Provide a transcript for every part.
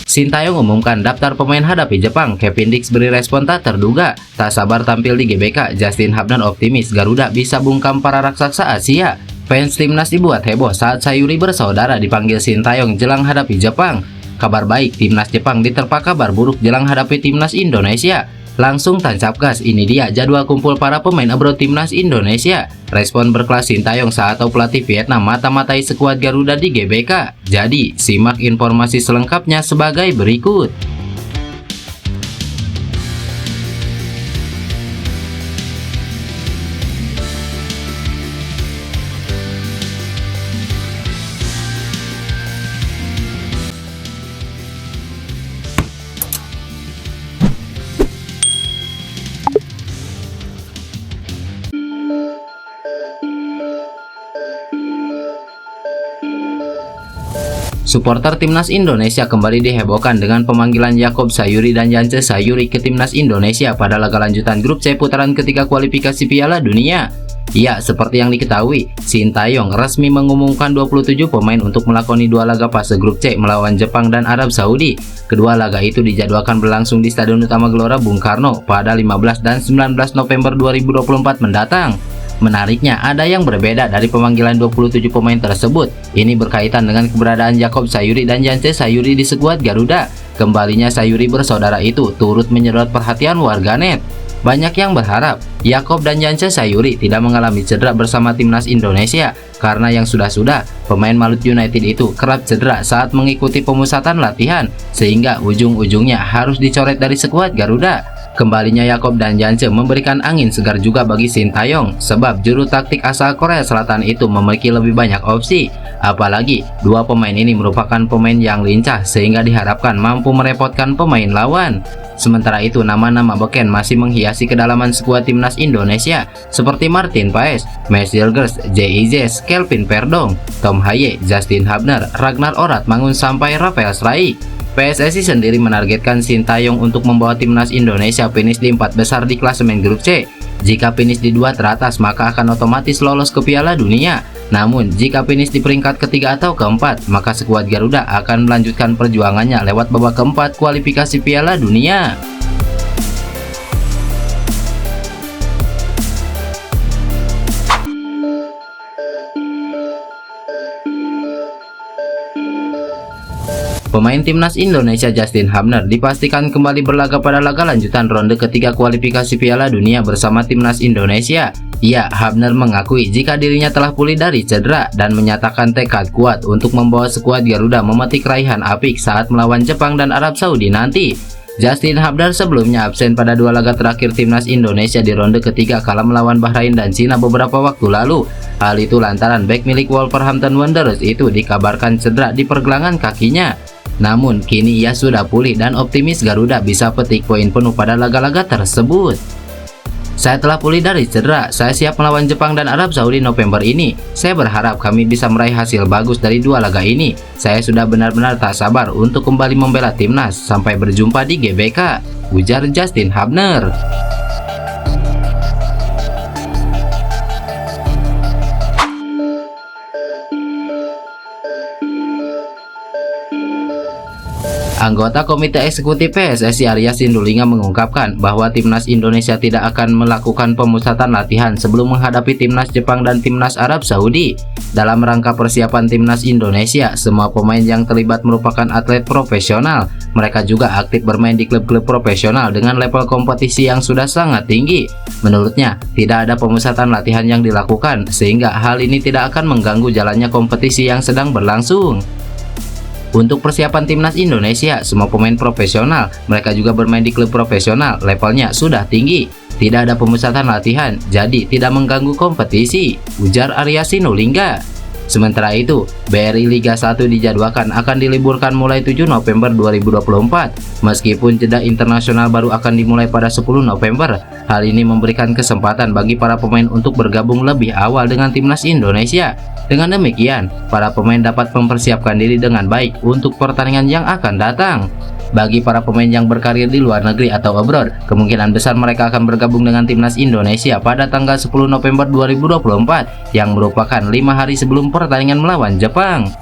Sintayong umumkan daftar pemain hadapi Jepang. Kevin Dix beri respon tak terduga. Tak sabar tampil di GBK. Justin Hubner optimis Garuda bisa bungkam para raksasa Asia. Fans timnas dibuat heboh saat Sayuri bersaudara dipanggil Sintayong jelang hadapi Jepang. Kabar baik, timnas Jepang diterpa kabar buruk jelang hadapi timnas Indonesia. Langsung tancap gas, ini dia jadwal kumpul para pemain abroad timnas Indonesia. Respon berkelas Sintayong saat tahu pelatih Vietnam mata-matai skuad Garuda di GBK. Jadi, simak informasi selengkapnya sebagai berikut. Supporter timnas Indonesia kembali dihebohkan dengan pemanggilan Yakob Sayuri dan Yance Sayuri ke timnas Indonesia pada laga lanjutan grup C putaran ketiga kualifikasi Piala Dunia. Ya, seperti yang diketahui, Sintayong resmi mengumumkan 27 pemain untuk melakoni dua laga fase grup C melawan Jepang dan Arab Saudi. Kedua laga itu dijadwalkan berlangsung di Stadion Utama Gelora Bung Karno pada 15 dan 19 November 2024 mendatang. Menariknya, ada yang berbeda dari pemanggilan 27 pemain tersebut. Ini berkaitan dengan keberadaan Yakob Sayuri dan Yance Sayuri di skuad Garuda. Kembalinya Sayuri bersaudara itu turut menyedot perhatian warganet. Banyak yang berharap Yakob dan Yance Sayuri tidak mengalami cedera bersama timnas Indonesia, karena yang sudah-sudah pemain Malut United itu kerap cedera saat mengikuti pemusatan latihan, sehingga ujung-ujungnya harus dicoret dari skuad Garuda. Kembalinya Yakob dan Yance memberikan angin segar juga bagi Sintayong, sebab juru taktik asal Korea Selatan itu memiliki lebih banyak opsi. Apalagi dua pemain ini merupakan pemain yang lincah sehingga diharapkan mampu merepotkan pemain lawan. Sementara itu, nama-nama beken masih menghiasi kedalaman skuad timnas Indonesia seperti Martin Paes, Mes Hilgers, JIZ, Kelvin Perdong, Tom Haye, Justin Hubner, Ragnar Oratmangun sampai Rafael Struijk. PSSI sendiri menargetkan Sintayong untuk membawa timnas Indonesia finish di 4 besar di klasemen grup C. Jika finish di 2 teratas maka akan otomatis lolos ke Piala Dunia. Namun jika finish di peringkat ketiga atau keempat, maka skuad Garuda akan melanjutkan perjuangannya lewat babak keempat kualifikasi Piala Dunia. Pemain timnas Indonesia Justin Hubner dipastikan kembali berlaga pada laga lanjutan ronde ketiga kualifikasi Piala Dunia bersama timnas Indonesia. Ya, Hubner mengakui jika dirinya telah pulih dari cedera dan menyatakan tekad kuat untuk membawa skuad Garuda memetik raihan apik saat melawan Jepang dan Arab Saudi nanti. Justin Hubner sebelumnya absen pada dua laga terakhir timnas Indonesia di ronde ketiga kala melawan Bahrain dan Cina beberapa waktu lalu. Hal itu lantaran bek milik Wolverhampton Wanderers itu dikabarkan cedera di pergelangan kakinya. Namun kini ia sudah pulih dan optimis Garuda bisa petik poin penuh pada laga-laga tersebut. Saya telah pulih dari cedera, saya siap melawan Jepang dan Arab Saudi November ini. Saya berharap kami bisa meraih hasil bagus dari dua laga ini. Saya sudah benar-benar tak sabar untuk kembali membela timnas. Sampai berjumpa di GBK, ujar Justin Hubner. Anggota Komite Eksekutif PSSI Arya Sinulinga mengungkapkan bahwa timnas Indonesia tidak akan melakukan pemusatan latihan sebelum menghadapi timnas Jepang dan timnas Arab Saudi. Dalam rangka persiapan timnas Indonesia, semua pemain yang terlibat merupakan atlet profesional. Mereka juga aktif bermain di klub-klub profesional dengan level kompetisi yang sudah sangat tinggi. Menurutnya, tidak ada pemusatan latihan yang dilakukan, sehingga hal ini tidak akan mengganggu jalannya kompetisi yang sedang berlangsung. Untuk persiapan timnas Indonesia, semua pemain profesional, mereka juga bermain di klub profesional, levelnya sudah tinggi. Tidak ada pemusatan latihan, jadi tidak mengganggu kompetisi, ujar Arya Sinulinga. Sementara itu, BRI Liga 1 dijadwalkan akan diliburkan mulai 7 November 2024. Meskipun jeda internasional baru akan dimulai pada 10 November, hal ini memberikan kesempatan bagi para pemain untuk bergabung lebih awal dengan timnas Indonesia. Dengan demikian, para pemain dapat mempersiapkan diri dengan baik untuk pertandingan yang akan datang. Bagi para pemain yang berkarir di luar negeri atau abroad, kemungkinan besar mereka akan bergabung dengan timnas Indonesia pada tanggal 10 November 2024 yang merupakan 5 hari sebelum pertandingan melawan Jepang.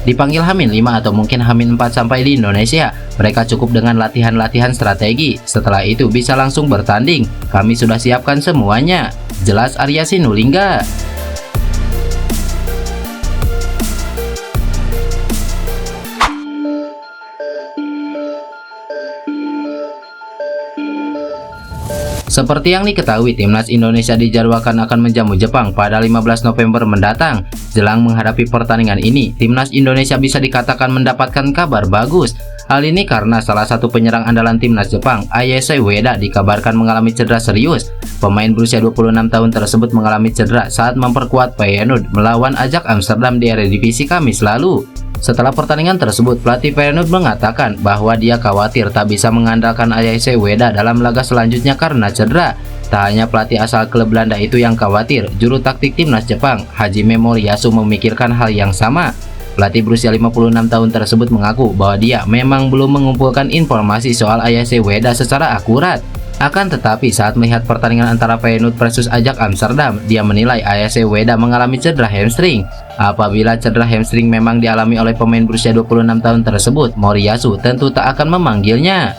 Dipanggil H-5 atau mungkin H-4 sampai di Indonesia, mereka cukup dengan latihan-latihan strategi. Setelah itu bisa langsung bertanding. Kami sudah siapkan semuanya. Jelas Arya Sinulinga. Seperti yang diketahui, timnas Indonesia dijadwalkan akan menjamu Jepang pada 15 November mendatang. Jelang menghadapi pertandingan ini, timnas Indonesia bisa dikatakan mendapatkan kabar bagus. Hal ini karena salah satu penyerang andalan timnas Jepang, Ayase Ueda, dikabarkan mengalami cedera serius. Pemain berusia 26 tahun tersebut mengalami cedera saat memperkuat Feyenoord melawan Ajax Amsterdam di Eredivisie Kamis lalu. Setelah pertandingan tersebut, pelatih Feyenoord mengatakan bahwa dia khawatir tak bisa mengandalkan Ayase Ueda dalam laga selanjutnya karena cedera. Tak hanya pelatih asal klub Belanda itu yang khawatir, juru taktik timnas Jepang, Hajime Moriyasu, memikirkan hal yang sama. Pelatih berusia 56 tahun tersebut mengaku bahwa dia memang belum mengumpulkan informasi soal Ayase Ueda secara akurat. Akan tetapi saat melihat pertandingan antara Feyenoord versus Ajax Amsterdam, dia menilai Ayase Ueda mengalami cedera hamstring. Apabila cedera hamstring memang dialami oleh pemain berusia 26 tahun tersebut, Moriyasu tentu tak akan memanggilnya.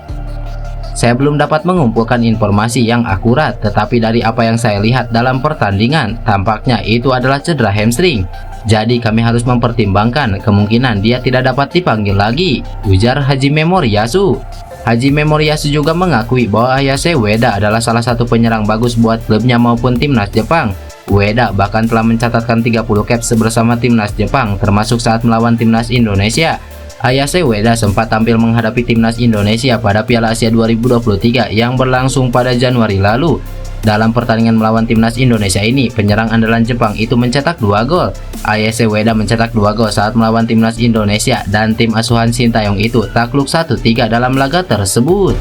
Saya belum dapat mengumpulkan informasi yang akurat, tetapi dari apa yang saya lihat dalam pertandingan, tampaknya itu adalah cedera hamstring. Jadi kami harus mempertimbangkan kemungkinan dia tidak dapat dipanggil lagi, ujar Hajime Moriyasu. Hajime Moriyasu juga mengakui bahwa Ayase Ueda adalah salah satu penyerang bagus buat klubnya maupun timnas Jepang. Ueda bahkan telah mencatatkan 30 caps bersama timnas Jepang, termasuk saat melawan timnas Indonesia. Ayase Ueda sempat tampil menghadapi timnas Indonesia pada Piala Asia 2023 yang berlangsung pada Januari lalu. Dalam pertandingan melawan timnas Indonesia ini, penyerang andalan Jepang itu mencetak 2 gol. Ayase Ueda mencetak 2 gol saat melawan timnas Indonesia dan tim asuhan Sintayong itu takluk 1-3 dalam laga tersebut.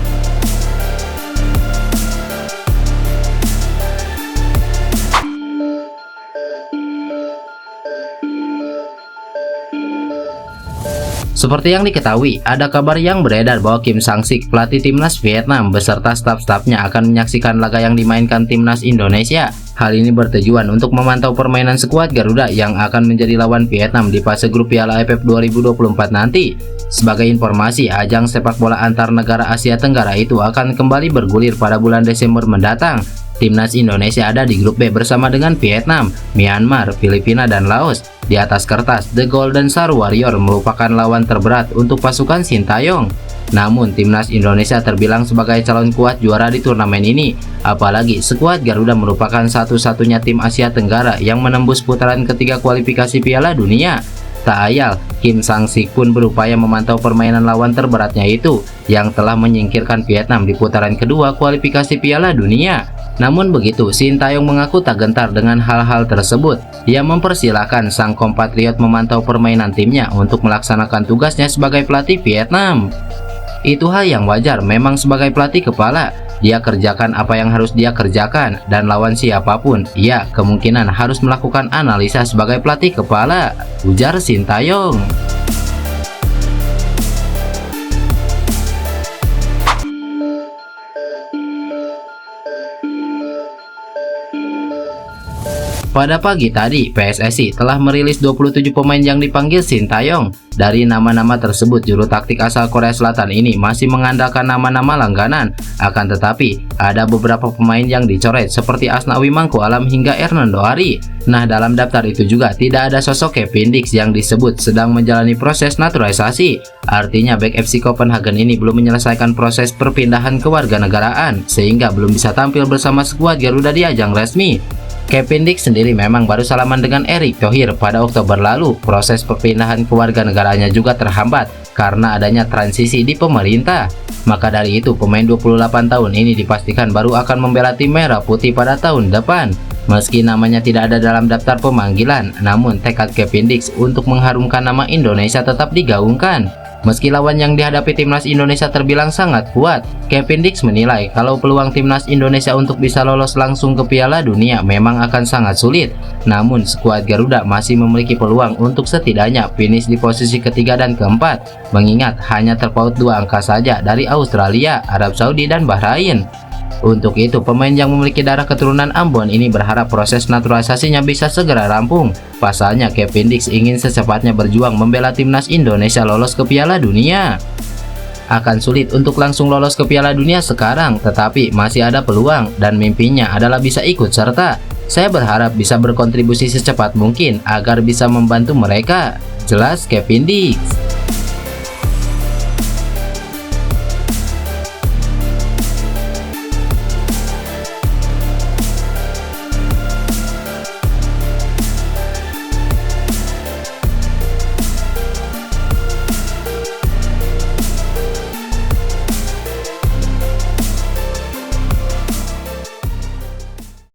Seperti yang diketahui, ada kabar yang beredar bahwa Kim Sang-sik, pelatih timnas Vietnam, beserta staf-stafnya akan menyaksikan laga yang dimainkan timnas Indonesia. Hal ini bertujuan untuk memantau permainan skuad Garuda yang akan menjadi lawan Vietnam di fase grup Piala AFF 2024 nanti. Sebagai informasi, ajang sepak bola antar negara Asia Tenggara itu akan kembali bergulir pada bulan Desember mendatang. Timnas Indonesia ada di grup B bersama dengan Vietnam, Myanmar, Filipina, dan Laos. Di atas kertas, The Golden Star Warrior merupakan lawan terberat untuk pasukan Sintayong. Namun, timnas Indonesia terbilang sebagai calon kuat juara di turnamen ini. Apalagi, skuad Garuda merupakan satu-satunya tim Asia Tenggara yang menembus putaran ketiga kualifikasi Piala Dunia. Tak ayal, Kim Sang-sik pun berupaya memantau permainan lawan terberatnya itu, yang telah menyingkirkan Vietnam di putaran kedua kualifikasi Piala Dunia. Namun begitu, Sintayong mengaku tak gentar dengan hal-hal tersebut. Dia mempersilahkan sang kompatriot memantau permainan timnya untuk melaksanakan tugasnya sebagai pelatih Vietnam. Itu hal yang wajar, memang sebagai pelatih kepala, dia kerjakan apa yang harus dia kerjakan, dan lawan siapapun, ia kemungkinan harus melakukan analisa sebagai pelatih kepala, ujar Sintayong. Pada pagi tadi, PSSI telah merilis 27 pemain yang dipanggil Sintayong. Dari nama-nama tersebut, juru taktik asal Korea Selatan ini masih mengandalkan nama-nama langganan. Akan tetapi, ada beberapa pemain yang dicoret seperti Asnawi Mangku Alam hingga Hernando Ari. Nah, dalam daftar itu juga tidak ada sosok Kevin Dix yang disebut sedang menjalani proses naturalisasi. Artinya bek FC Copenhagen ini belum menyelesaikan proses perpindahan kewarganegaraan, sehingga belum bisa tampil bersama skuad Garuda di ajang resmi. Kevin Dix sendiri memang baru salaman dengan Erick Thohir pada Oktober lalu. Proses perpindahan kewarganegaraannya juga terhambat karena adanya transisi di pemerintah. Maka dari itu, pemain 28 tahun ini dipastikan baru akan membela tim Merah Putih pada tahun depan. Meski namanya tidak ada dalam daftar pemanggilan, namun tekad Kevin Dix untuk mengharumkan nama Indonesia tetap digaungkan. Meski lawan yang dihadapi timnas Indonesia terbilang sangat kuat, Kevin Dix menilai kalau peluang timnas Indonesia untuk bisa lolos langsung ke Piala Dunia memang akan sangat sulit. Namun, skuad Garuda masih memiliki peluang untuk setidaknya finish di posisi ketiga dan keempat, mengingat hanya terpaut 2 angka saja dari Australia, Arab Saudi, dan Bahrain. Untuk itu, pemain yang memiliki darah keturunan Ambon ini berharap proses naturalisasinya bisa segera rampung. Pasalnya, Kevin Dix ingin secepatnya berjuang membela timnas Indonesia lolos ke Piala Dunia. Akan sulit untuk langsung lolos ke Piala Dunia sekarang, tetapi masih ada peluang dan mimpinya adalah bisa ikut serta. Saya berharap bisa berkontribusi secepat mungkin agar bisa membantu mereka, jelas Kevin Dix.